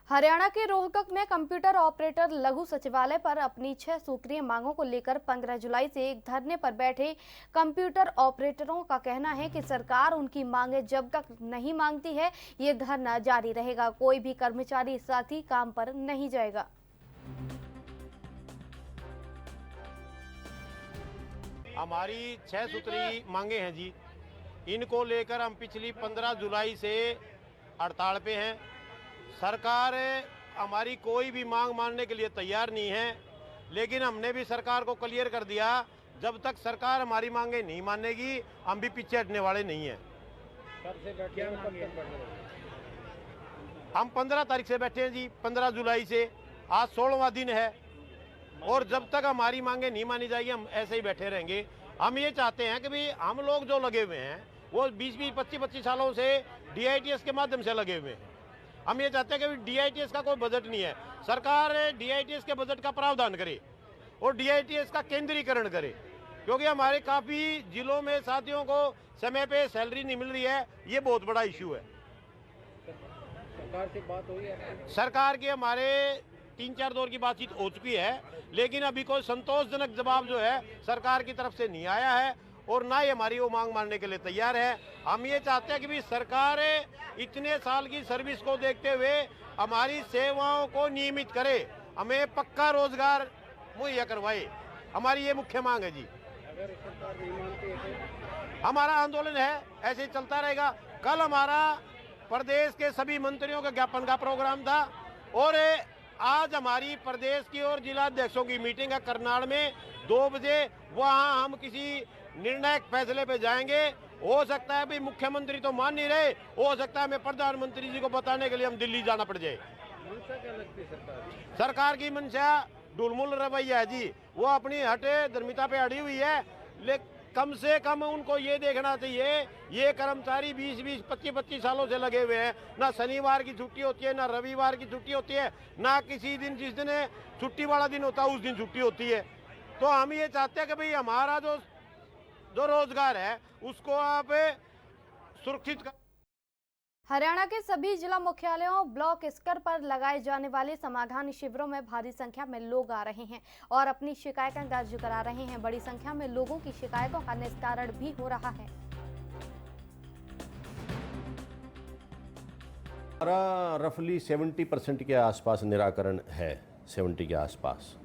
हरियाणा के रोहतक में computer operator लघु सचिवालय पर अपनी 6 सूत्रीय मांगों को लेकर 15 जुलाई से एक धरने पर बैठे कंप्यूटर ऑपरेटरों का कहना है कि सरकार उनकी मांगें जब तक नहीं मांगती है ये धरना जारी रहेगा। कोई भी कर्मचारी इस साथ ही काम पर नहीं जाएगा। हमारी 6 सूत्री मांगे हैं जी, इनको लेकर हम पिछली 15 जुलाई से हड़ताल पे हैं। सरकार हमारी कोई भी मांग मानने के लिए तैयार नहीं है, लेकिन हमने भी सरकार को क्लियर कर दिया, जब तक सरकार हमारी मांगे नहीं मानेगी हम भी पीछे हटने वाले नहीं हैं। हम 15 तारीख से बैठे हैं जी, 15 जुलाई से आज 16वां दिन है और जब तक हमारी मांगे नहीं मानी जाएगी हम ऐसे ही बैठे रहेंगे। हम ये चाहते हैं कि भाई हम लोग जो लगे हुए हैं वो 20-20, 25-25 सालों से DITS के माध्यम से लगे हुए हैं। हम ये चाहते हैं कि DITS का कोई बजट नहीं है, सरकार DITS के बजट का प्रावधान करे और DITS का केंद्रीकरण करे, क्योंकि हमारे काफ़ी जिलों में साथियों को समय पे सैलरी नहीं मिल रही है। ये बहुत बड़ा इशू है। सरकार से बात हुई है? सरकार की हमारे 3-4 दौर की बातचीत हो चुकी है, लेकिन अभी कोई संतोषजनक जवाब जो है सरकार की तरफ से नहीं आया है और ना ही हमारी वो मांग मानने के लिए तैयार है। हम ये चाहते हैं कि भी सरकार इतने साल की सर्विस को देखते हुए हमारी सेवाओं को नियमित करे, हमें पक्का रोजगार मुहैया करवाए। हमारी ये मुख्य मांग है जी। अगर सरकार नहीं मानती है तो हमारा आंदोलन है, ऐसे ही चलता रहेगा। कल हमारा प्रदेश के सभी मंत्रियों के ज्ञापन का प्रोग्राम था और आज हमारी प्रदेश की और जिला अध्यक्षों की मीटिंग है करनाल में 2 बजे। वहां हम किसी निर्णायक फैसले पे जाएंगे। हो सकता है भाई मुख्यमंत्री तो मान नहीं रहे, हो सकता है हमें प्रधानमंत्री जी को बताने के लिए हम दिल्ली जाना पड़ जाए। मंशा क्या लगती है सरकार की मंशा ढुलमुल रवैया है जी, वो अपनी हटे धर्मिता पे अड़ी हुई है। लेकिन कम से कम उनको ये देखना चाहिए, ये कर्मचारी 20-20, 25-25 सालों से लगे हुए हैं, ना शनिवार की छुट्टी होती है, ना रविवार की छुट्टी होती है, ना किसी दिन जिस दिन छुट्टी वाला दिन होता है उस दिन छुट्टी होती है। तो हम ये चाहते हैं कि भाई हमारा जो रोजगार है उसको आप सुरक्षित कर। हरियाणा के सभी जिला मुख्यालयों ब्लॉक स्तर पर लगाए जाने वाले समाधान शिविरों में भारी संख्या में लोग आ रहे हैं और अपनी शिकायतें दर्ज करा रहे हैं। बड़ी संख्या में लोगों की शिकायतों का निस्तारण भी हो रहा है। हमारा रफली 70% के आसपास निराकरण है, 70 के आसपास,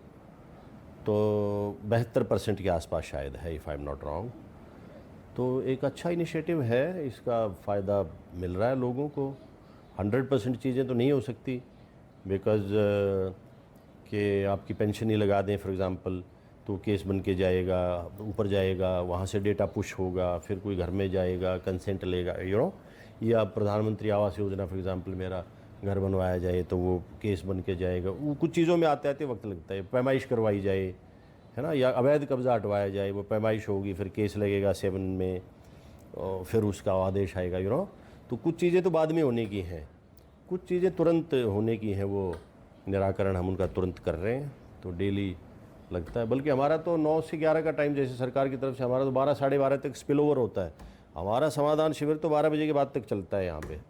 तो 72% के आसपास शायद है, if I am not wrong. तो एक अच्छा इनिशिएटिव है, इसका फ़ायदा मिल रहा है लोगों को। 100% चीज़ें तो नहीं हो सकती, बिकॉज़ कि आपकी पेंशन ही लगा दें फॉर एग्ज़ाम्पल, तो केस बन के जाएगा, ऊपर जाएगा, वहाँ से डेटा पुश होगा, फिर कोई घर में जाएगा, कंसेंट लेगा, या प्रधानमंत्री आवास योजना फॉर एग्ज़ाम्पल मेरा घर बनवाया जाए तो वो केस बन के जाएगा। वो कुछ चीज़ों में आते आते वक्त लगता है। पैमाइश करवाई जाए, है ना, या अवैध कब्ज़ा हटवाया जाए, वो पैमाइश होगी, फिर केस लगेगा 7 में और फिर उसका आदेश आएगा। तो कुछ चीज़ें तो बाद में होने की हैं, कुछ चीज़ें तुरंत होने की हैं, वो निराकरण हम उनका तुरंत कर रहे हैं। तो डेली लगता है, बल्कि हमारा तो 9 से 11 का टाइम जैसे सरकार की तरफ से, हमारा तो 12 साढ़े 12 तक स्पिल ओवर होता है। हमारा समाधान शिविर तो 12 बजे के बाद तक चलता है यहाँ पे।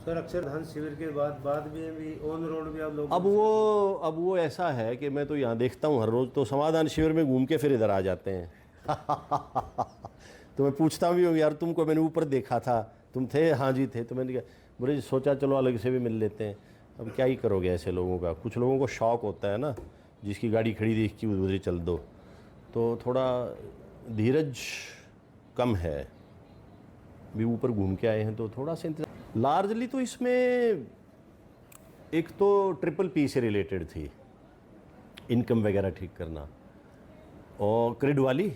सर, अक्सर धान शिविर के बाद भी ऑन रोड भी आप लोग अब वो ऐसा है कि मैं तो यहाँ देखता हूँ हर रोज़, तो समाधान शिविर में घूम के फिर इधर आ जाते हैं। तो मैं पूछता भी हूँ, यार तुमको मैंने ऊपर देखा था, तुम थे? हाँ जी थे। तो मैंने कहा, बुरे सोचा चलो अलग से भी मिल लेते हैं। अब क्या ही करोगे ऐसे लोगों का। कुछ लोगों को शौक़ होता है ना, जिसकी गाड़ी खड़ी देख के उधर चल दो, तो थोड़ा धीरज कम है। भी ऊपर घूम के आए हैं तो थोड़ा सा इंतजार। लार्जली तो इसमें एक तो PPP से रिलेटेड थी, इनकम वगैरह ठीक करना, और क्रेडिट वाली,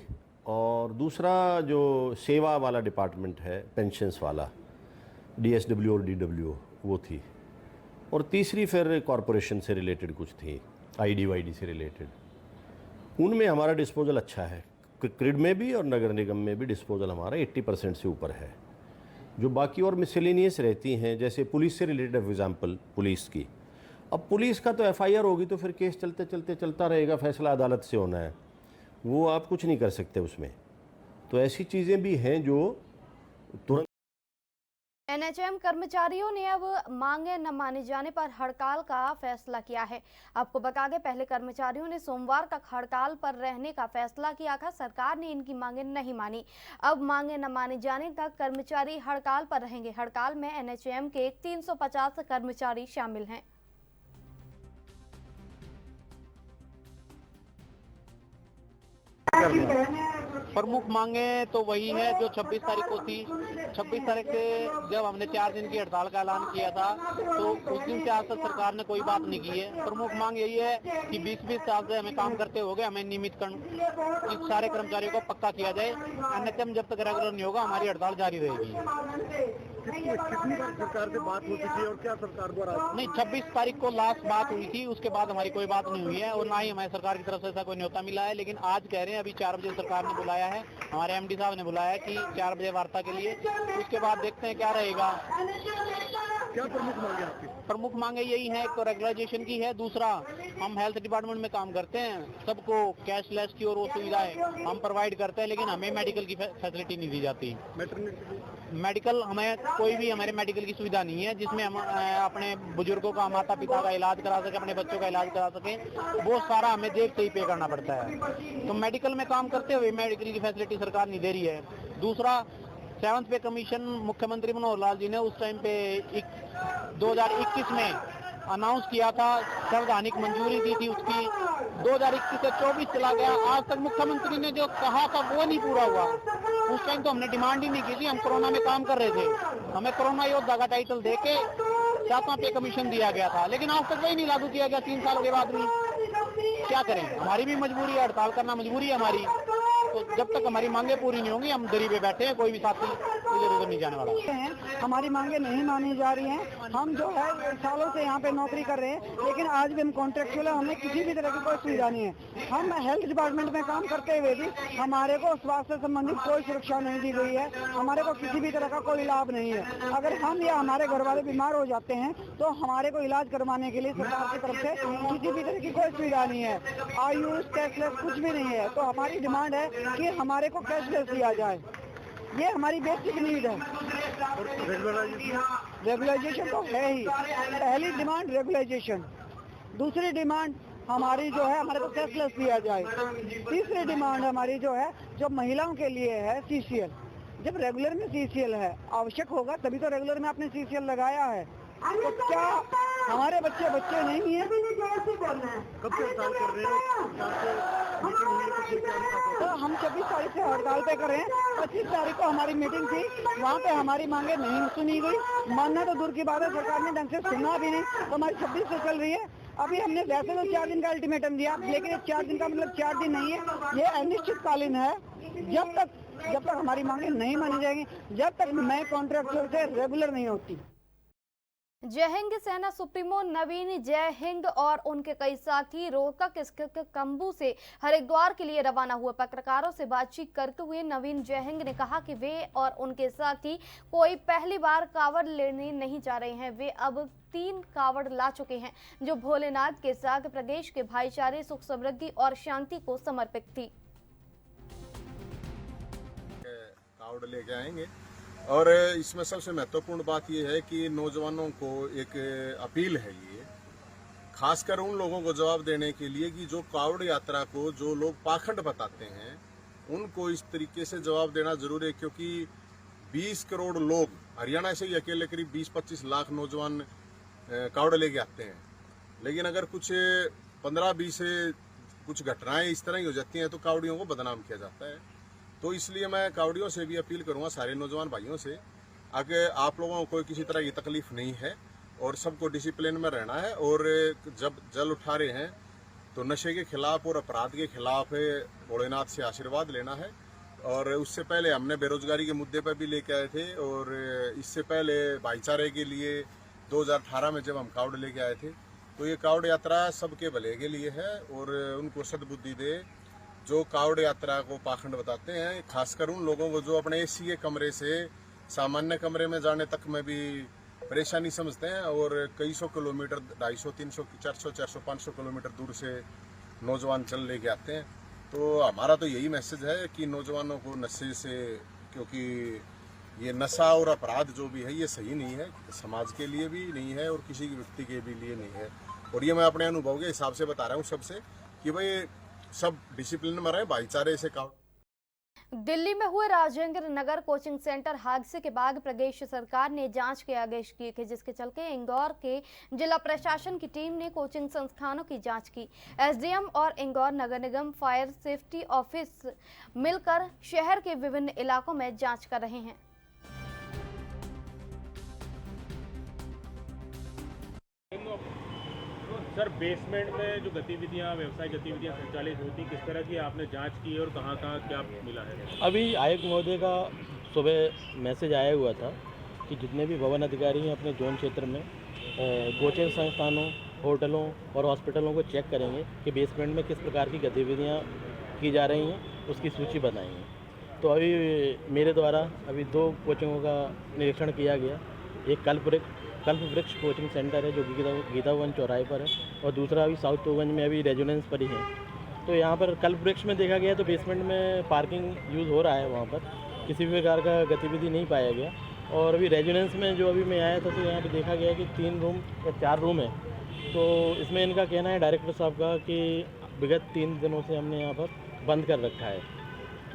और दूसरा जो सेवा वाला डिपार्टमेंट है पेंशन्स वाला, DSW और DW, वो थी, और तीसरी फिर कॉरपोरेशन से रिलेटेड कुछ थी, ID वाईडी से रिलेटेड। उनमें हमारा डिस्पोजल अच्छा है, क्रिड में भी और नगर निगम में भी डिस्पोजल हमारा 80% से ऊपर है। जो बाकी और मिसलेनियस रहती हैं, जैसे पुलिस से रिलेटेड फॉर एग्जाम्पल पुलिस की, अब पुलिस का तो FIR होगी तो फिर केस चलते चलते चलता रहेगा, फैसला अदालत से होना है, वो आप कुछ नहीं कर सकते उसमें। तो ऐसी चीज़ें भी हैं जो तुरंत एनएचएम कर्मचारियों ने अब मांगे न माने जाने पर हड़ताल का फैसला किया है। आपको बता दें, पहले कर्मचारियों ने सोमवार तक हड़ताल पर रहने का फैसला किया था। सरकार ने इनकी मांगे नहीं मानी। अब मांगे न माने जाने तक कर्मचारी हड़ताल पर रहेंगे। हड़ताल में एनएचएम के 350 कर्मचारी शामिल हैं। प्रमुख मांगे तो वही है जो 26 तारीख को थी। 26 तारीख से जब हमने 4 दिन की हड़ताल का ऐलान किया था तो उस दिन से आज तक सरकार ने कोई बात नहीं की है। प्रमुख मांग यही है कि 20-20 साल से हमें काम करते हो गए, हमें नियमित इस सारे कर्मचारियों को पक्का किया जाए। अन्यथा जब तक रेगुलर नहीं होगा हमारी हड़ताल जारी रहेगी। कितनी बार सरकार से बात हो चुकी है और क्या सरकार द्वारा? नहीं, 26 तारीख को लास्ट बात हुई थी, उसके बाद हमारी कोई बात नहीं हुई है और ना ही हमें सरकार की तरफ से ऐसा कोई न्योता मिला है। लेकिन आज कह रहे हैं अभी 4 बजे सरकार ने बुलाया है, हमारे एमडी साहब ने बुलाया है कि 4 बजे वार्ता के लिए। उसके बाद देखते हैं क्या रहेगा। क्या प्रमुख मांगे आपकी? प्रमुख मांगे यही है, एक तो रेगुलराइजेशन की है, दूसरा हम हेल्थ डिपार्टमेंट में काम करते हैं, सबको कैशलेस की और वो सुविधाएं हम प्रोवाइड करते हैं, लेकिन हमें मेडिकल की फैसिलिटी नहीं दी जाती। मेडिकल हमें कोई भी हमारे मेडिकल की सुविधा नहीं है जिसमें हम अपने बुजुर्गों का, माता पिता का इलाज करा सके, अपने बच्चों का इलाज करा सके। वो सारा हमें जेब से ही पे करना पड़ता है। तो मेडिकल में काम करते हुए मेडिकल की फैसिलिटी सरकार नहीं दे रही है। दूसरा, 7th पे कमीशन मुख्यमंत्री मनोहर लाल जी ने उस टाइम पे 2021 में अनाउंस किया था, संवैधानिक मंजूरी दी थी उसकी। 2021 से 24 चला गया, आज तक मुख्यमंत्री ने जो कहा था वो नहीं पूरा हुआ। उस टाइम तो हमने डिमांड ही नहीं की थी, हम कोरोना में काम कर रहे थे, हमें कोरोना योद्धा का टाइटल देके 7वां पे कमीशन दिया गया था, लेकिन आज तक वही नहीं लागू किया गया 3 साल के बाद भी। क्या करें, हमारी भी मजबूरी है, हड़ताल करना मजबूरी है हमारी। तो जब तक हमारी मांगे पूरी नहीं होंगी हम दरी पे बैठे हैं, कोई भी साथी इधर उधर नहीं जाने वाला। हमारी मांगे नहीं मानी जा रही हैं। हम जो है सालों से यहाँ पे नौकरी कर रहे हैं, लेकिन आज भी हम कॉन्ट्रेक्चुअल है, हमें किसी भी तरह की कोई सुविधा नहीं है। हम हेल्थ डिपार्टमेंट में काम करते हुए भी हमारे को स्वास्थ्य संबंधित कोई सुरक्षा नहीं दी गई है, हमारे को किसी भी तरह का कोई लाभ नहीं है। अगर हम या हमारे घर वाले बीमार हो जाते हैं तो हमारे को इलाज करवाने के लिए सरकार की तरफ से किसी भी तरह की कोई सुविधा नहीं है, आयुष कैशलेस कुछ भी नहीं है। तो हमारी डिमांड है कि हमारे को कैशलेस दिया जाए, ये हमारी बेसिक नीड है। रेगुलाइजेशन तो है ही, पहली डिमांड रेगुलाइजेशन। दूसरी डिमांड हमारी जो है हमारे को कैशलेस दिया जाए। तीसरी डिमांड हमारी जो है, जो महिलाओं के लिए है सीसीएल। जब रेगुलर में सीसीएल है, आवश्यक होगा तभी तो रेगुलर में आपने सीसीएल लगाया है। तो क्या हमारे बच्चे नहीं है? कब से हड़ताल कर रहे हैं? तो हम 26 तारीख से हड़ताल पे कर रहे हैं। 25 तारीख को हमारी मीटिंग थी, वहाँ पे हमारी मांगे नहीं सुनी गई। मानना तो दूर की बात है, सरकार ने ढंग से सुना भी नहीं। तो हमारी 26 से चल रही है। अभी हमने वैसे तो 4 दिन का अल्टीमेटम दिया, लेकिन 4 दिन का मतलब 4 दिन नहीं है, ये अनिश्चितकालीन है। जब तक हमारी मांगे नहीं मानी जाएंगी, जब तक मैं कॉन्ट्रैक्चुअल से रेगुलर नहीं होती। जय हिंद सेना सुप्रीमो नवीन जय हिंद और उनके कई साथी रोहतक स्थित कम्बू से हरिद्वार के लिए रवाना हुए। पत्रकारों से बातचीत करते हुए नवीन जय हिंद ने कहा कि वे और उनके साथी कोई पहली बार कावड़ लेने नहीं जा रहे हैं। वे अब 3 कावड़ ला चुके हैं, जो भोलेनाथ के साथ प्रदेश के भाईचारे, सुख समृद्धि और शांति को समर्पित थी। कावड़ लेके आएंगे और इसमें सबसे महत्वपूर्ण बात यह है कि नौजवानों को एक अपील है, ये खासकर उन लोगों को जवाब देने के लिए कि जो कावड़ यात्रा को जो लोग पाखंड बताते हैं उनको इस तरीके से जवाब देना जरूरी है, क्योंकि 20 करोड़ लोग हरियाणा से ही अकेले करीब 20-25 लाख नौजवान कावड़ लेके आते हैं। लेकिन अगर कुछ 15-20 कुछ घटनाएं इस तरह की हो जाती हैं तो कावड़ियों को बदनाम किया जाता है। तो इसलिए मैं कावड़ियों से भी अपील करूंगा, सारे नौजवान भाइयों से, अगर आप लोगों को किसी तरह की तकलीफ नहीं है और सबको डिसिप्लिन में रहना है, और जब जल उठा रहे हैं तो नशे के खिलाफ और अपराध के खिलाफ भोलेनाथ से आशीर्वाद लेना है। और उससे पहले हमने बेरोजगारी के मुद्दे पर भी लेके आए थे, और इससे पहले भाईचारे के लिए 2018 में जब हम कावड़ लेके आए थे। तो ये कावड़ यात्रा सबके भले के लिए है और उनको सद्बुद्धि दे जो कावड़ यात्रा को पाखंड बताते हैं, खासकर उन लोगों को जो अपने एसी के कमरे से सामान्य कमरे में जाने तक में भी परेशानी समझते हैं और कई सौ किलोमीटर, 250, 300, 400, 500 किलोमीटर दूर से नौजवान चल लेके आते हैं। तो हमारा तो यही मैसेज है कि नौजवानों को नशे से, क्योंकि ये नशा और अपराध जो भी है ये सही नहीं है, समाज के लिए भी नहीं है और किसी व्यक्ति के भी लिए नहीं है। और ये मैं अपने अनुभव के हिसाब से बता रहा हूँ सबसे कि भाई सब डिसिप्लिन में रहे, भाईचारे से काम। दिल्ली में हुए राजेंद्र नगर कोचिंग सेंटर हादसे के बाद प्रदेश सरकार ने जांच के आदेश किए थे, जिसके चलते इंदौर के जिला प्रशासन की टीम ने कोचिंग संस्थानों की जांच की। एसडीएम और इंदौर नगर निगम फायर सेफ्टी ऑफिस मिलकर शहर के विभिन्न इलाकों में जांच कर रहे हैं। सर, बेसमेंट में जो गतिविधियां, व्यवसायिक गतिविधियां संचालित होती, किस तरह की आपने जांच की और कहां क्या मिला है? अभी आयुक्त महोदय का सुबह मैसेज आया हुआ था कि जितने भी भवन अधिकारी हैं अपने जोन क्षेत्र में कोचिंग संस्थानों, होटलों और हॉस्पिटलों को चेक करेंगे कि बेसमेंट में किस प्रकार की गतिविधियां की जा रही हैं, उसकी सूची बनाएंगे। तो अभी मेरे द्वारा अभी 2 कोचिंगों का निरीक्षण किया गया। एक कल्पवृक्ष कोचिंग सेंटर है जो गीता भवन चौराहे पर है, और दूसरा अभी साउथ टोगंज में अभी रेजिडेंस पर ही है। तो यहाँ पर कल्पवृक्ष में देखा गया तो बेसमेंट में पार्किंग यूज़ हो रहा है, वहाँ पर किसी भी प्रकार का गतिविधि नहीं पाया गया। और अभी रेजिडेंस में जो अभी मैं आया था तो यहाँ पे देखा गया कि 3 रूम या 4 रूम है। तो इसमें इनका कहना है डायरेक्टर साहब का कि विगत 3 दिनों से हमने यहाँ पर बंद कर रखा है,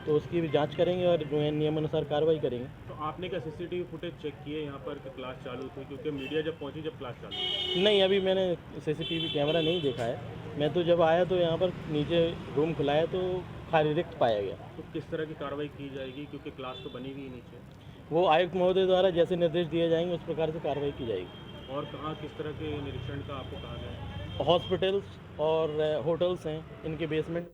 तो उसकी भी जांच करेंगे और जो है नियमानुसार कार्रवाई करेंगे। तो आपने क्या सीसीटीवी फुटेज चेक किए यहाँ पर कि क्लास चालू थी? क्योंकि मीडिया जब पहुँची जब क्लास चालू थी। नहीं, अभी मैंने सीसीटीवी कैमरा नहीं देखा है। मैं तो जब आया तो यहाँ पर नीचे रूम खुला है तो खाली रिक्त पाया गया। तो किस तरह की कार्रवाई की जाएगी, क्योंकि क्लास तो बनी हुई नीचे? वो आयुक्त महोदय द्वारा जैसे निर्देश दिए जाएंगे उस प्रकार से कार्रवाई की जाएगी। और कहाँ किस तरह के निरीक्षण का आपको कहा गया? हॉस्पिटल्स और होटल्स हैं, इनके बेसमेंट।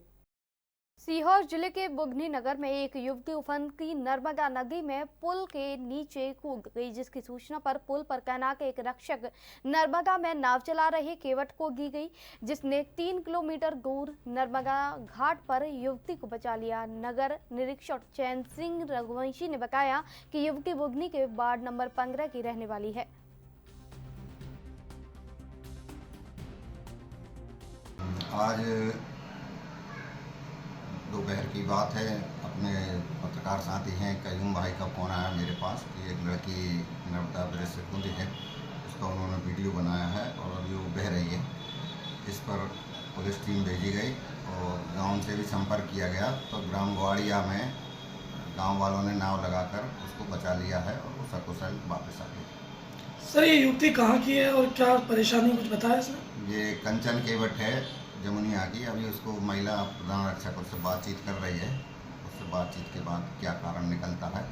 सीहोर जिले के बुगनी नगर में एक युवती उफनती नर्मदा नदी में पुल के नीचे कूद गई, जिसकी सूचना पर पुल पर तैनात एक रक्षक नर्मदा में नाव चला रहे केवट को दी गई, जिसने 3 किलोमीटर दूर नर्मदा घाट पर युवती को बचा लिया। नगर निरीक्षक चैन सिंह रघुवंशी ने बताया कि युवती बुगनी के वार्ड नंबर 15 की रहने वाली है। आज दोपहर की बात है, अपने पत्रकार साथी हैं कयूम भाई का फ़ोन आया मेरे पास कि एक लड़की नर्मदा ब्रिज से कूदी है, उसका उन्होंने वीडियो बनाया है और अभी वो बह रही है। इस पर पुलिस टीम भेजी गई और गांव से भी संपर्क किया गया, तो ग्राम ग्वाड़िया में गांव वालों ने नाव लगाकर उसको बचा लिया है और वो सकुशल वापस आ गई। सर, ये युवती कहाँ की है और क्या परेशानी कुछ बताया इसमें? ये कंचन केवट है जमुनिया की। अभी उसको महिला प्रधान रक्षक उससे बातचीत कर रही है, उससे बातचीत के बाद क्या कारण निकलता है